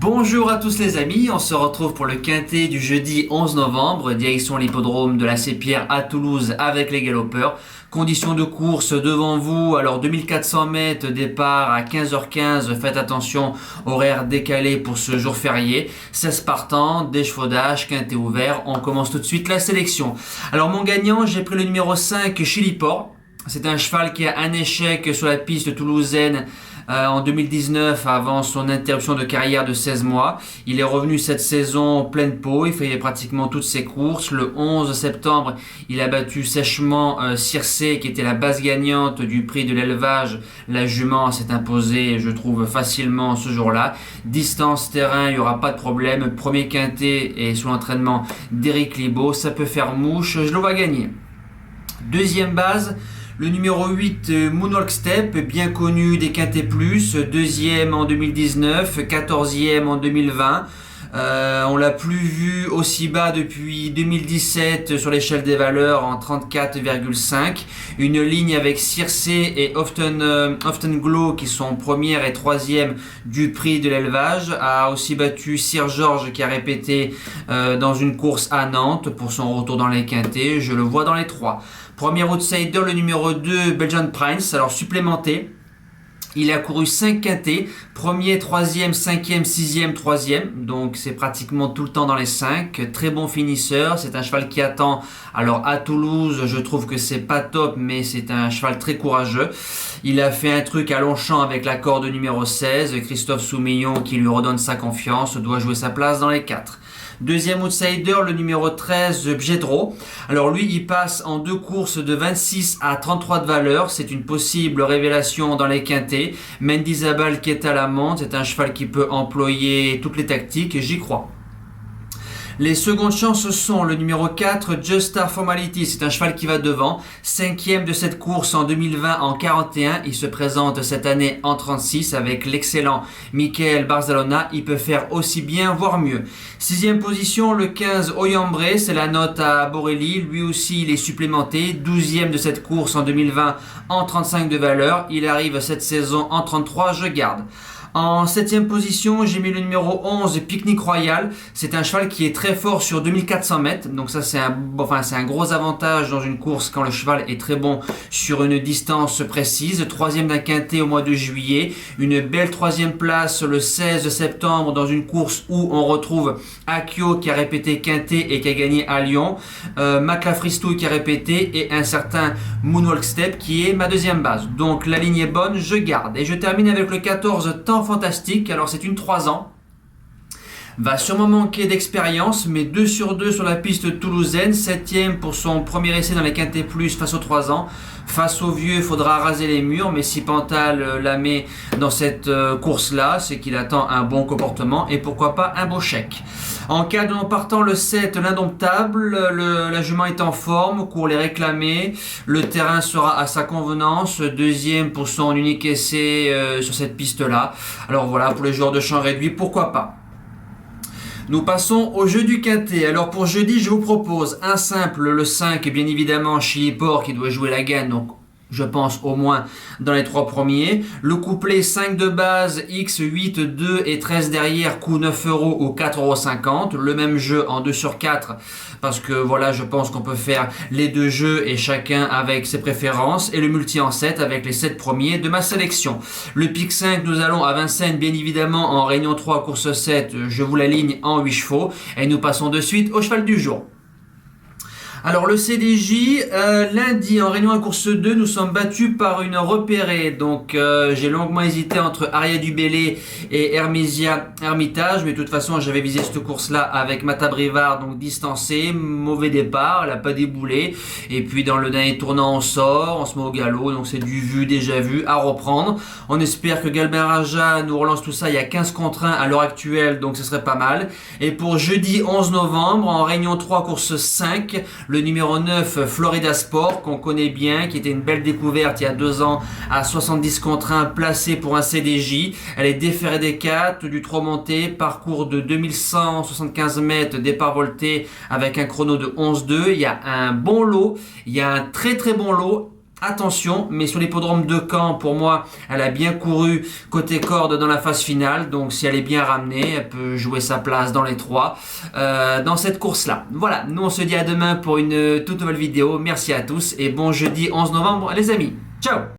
Bonjour à tous les amis, on se retrouve pour le quintet du jeudi 11 novembre, direction l'hippodrome de la Sépierre à Toulouse avec les galopeurs. Conditions de course devant vous, alors 2400 mètres, départ à 15h15, faites attention, horaire décalé pour ce jour férié. 16 partants, d'échevaudage, quintet ouvert, on commence tout de suite la sélection. Alors mon gagnant, j'ai pris le numéro 5, Chiliport. C'est un cheval qui a un échec sur la piste toulousaine en 2019 avant son interruption de carrière de 16 mois. Il est revenu cette saison pleine peau, il fait pratiquement toutes ses courses. Le 11 septembre, il a battu sèchement Circé qui était la base gagnante du prix de l'élevage. La jument s'est imposée, je trouve, facilement ce jour-là. Distance terrain, il n'y aura pas de problème. Premier quintet et sous l'entraînement d'Éric Libaud, ça peut faire mouche, je le vois gagner. Deuxième base, le numéro 8, Moonwalk Step, bien connu des Quintet Plus, deuxième en 2019, 14e en 2020. On l'a plus vu aussi bas depuis 2017 sur l'échelle des valeurs en 34,5. Une ligne avec Circé et Often Glow qui sont première et troisième du prix de l'élevage. A aussi battu Sir George qui a répété dans une course à Nantes pour son retour dans les quintets. Je le vois dans les trois. Premier outsider, le numéro 2, Belgian Prince, alors supplémenté. Il a couru 5 quintets, premier, troisième, cinquième, sixième, troisième, donc c'est pratiquement tout le temps dans les 5. Très bon finisseur, c'est un cheval qui attend. Alors à Toulouse, je trouve que c'est pas top, mais c'est un cheval très courageux. Il a fait un truc à Longchamp avec la corde numéro 16. Christophe Soumillon, qui lui redonne sa confiance, doit jouer sa place dans les 4. Deuxième outsider, le numéro 13, Bjedro. Alors lui, il passe en 2 courses de 26 à 33 de valeur. C'est une possible révélation dans les quintets. Mendizabal qui est à la monte, c'est un cheval qui peut employer toutes les tactiques et j'y crois. Les secondes chances sont le numéro 4, Just Star Formality, c'est un cheval qui va devant, 5e de cette course en 2020 en 41, il se présente cette année en 36 avec l'excellent Michael Barzalona, il peut faire aussi bien voire mieux. 6e position, le 15 Oyambre, c'est la note à Borelli, lui aussi il est supplémenté, 12e de cette course en 2020 en 35 de valeur, il arrive cette saison en 33, je garde. En 7e position, j'ai mis le numéro 11, Picnic Royal. C'est un cheval qui est très fort sur 2400 mètres. Donc ça, c'est un gros avantage dans une course quand le cheval est très bon sur une distance précise. 3e d'un quintet au mois de juillet. Une belle 3e place le 16 septembre dans une course où on retrouve Akio qui a répété quintet et qui a gagné à Lyon. Maclafristouille qui a répété et un certain Moonwalk Step qui est ma deuxième base. Donc la ligne est bonne, je garde. Et je termine avec le 14, Temps Fantastique, alors c'est une 3 ans, va sûrement manquer d'expérience, mais 2 sur 2 sur la piste toulousaine, 7e pour son premier essai dans les quintets plus face aux 3 ans. Face aux vieux, il faudra raser les murs, mais si Pantal la met dans cette course-là, c'est qu'il attend un bon comportement et pourquoi pas un beau chèque. En cas de non partant, le 7, l'Indomptable, la jument est en forme, court les réclamés, le terrain sera à sa convenance, deuxième pour son unique essai sur cette piste-là. Alors voilà, pour les joueurs de champ réduit, pourquoi pas. Nous passons au jeu du quintet. Alors pour jeudi, je vous propose un simple, le 5, bien évidemment, Chiliport qui doit jouer la gagne, donc je pense au moins dans les 3 premiers. Le couplet 5 de base, X, 8, 2 et 13 derrière, coût 9 € ou 4,50 €. Le même jeu en 2 sur 4 parce que voilà, je pense qu'on peut faire les 2 jeux et chacun avec ses préférences. Et le multi en 7 avec les 7 premiers de ma sélection. Le pic 5, nous allons à Vincennes, bien évidemment, en réunion 3, course 7. Je vous l'aligne en 8 chevaux. Et nous passons de suite au cheval du jour. Alors le CDJ, lundi en réunion à course 2, nous sommes battus par une repérée. Donc j'ai longuement hésité entre Aria du Bellay et Hermisia Hermitage. Mais de toute façon j'avais visé cette course-là avec Mata Brivard, donc distancé, mauvais départ, elle n'a pas déboulé. Et puis dans le dernier tournant on sort, on se met au galop. Donc c'est du vu, déjà vu, à reprendre. On espère que Galben Raja nous relance tout ça. Il y a 15 contre 1 à l'heure actuelle, donc ce serait pas mal. Et pour jeudi 11 novembre, en réunion 3, course 5, le numéro 9, Florida Sport, qu'on connaît bien, qui était une belle découverte il y a 2 ans à 70 contre 1, placée pour un CDJ. Elle est déférée des 4, du 3 monté, parcours de 2175 mètres, départ volté avec un chrono de 11,2. Il y a un bon lot, il y a un très très bon lot. Attention, mais sur l'hippodrome de Caen, pour moi, elle a bien couru côté corde dans la phase finale. Donc si elle est bien ramenée, elle peut jouer sa place dans les trois dans cette course-là. Voilà, nous on se dit à demain pour une toute nouvelle vidéo. Merci à tous et bon jeudi 11 novembre les amis. Ciao!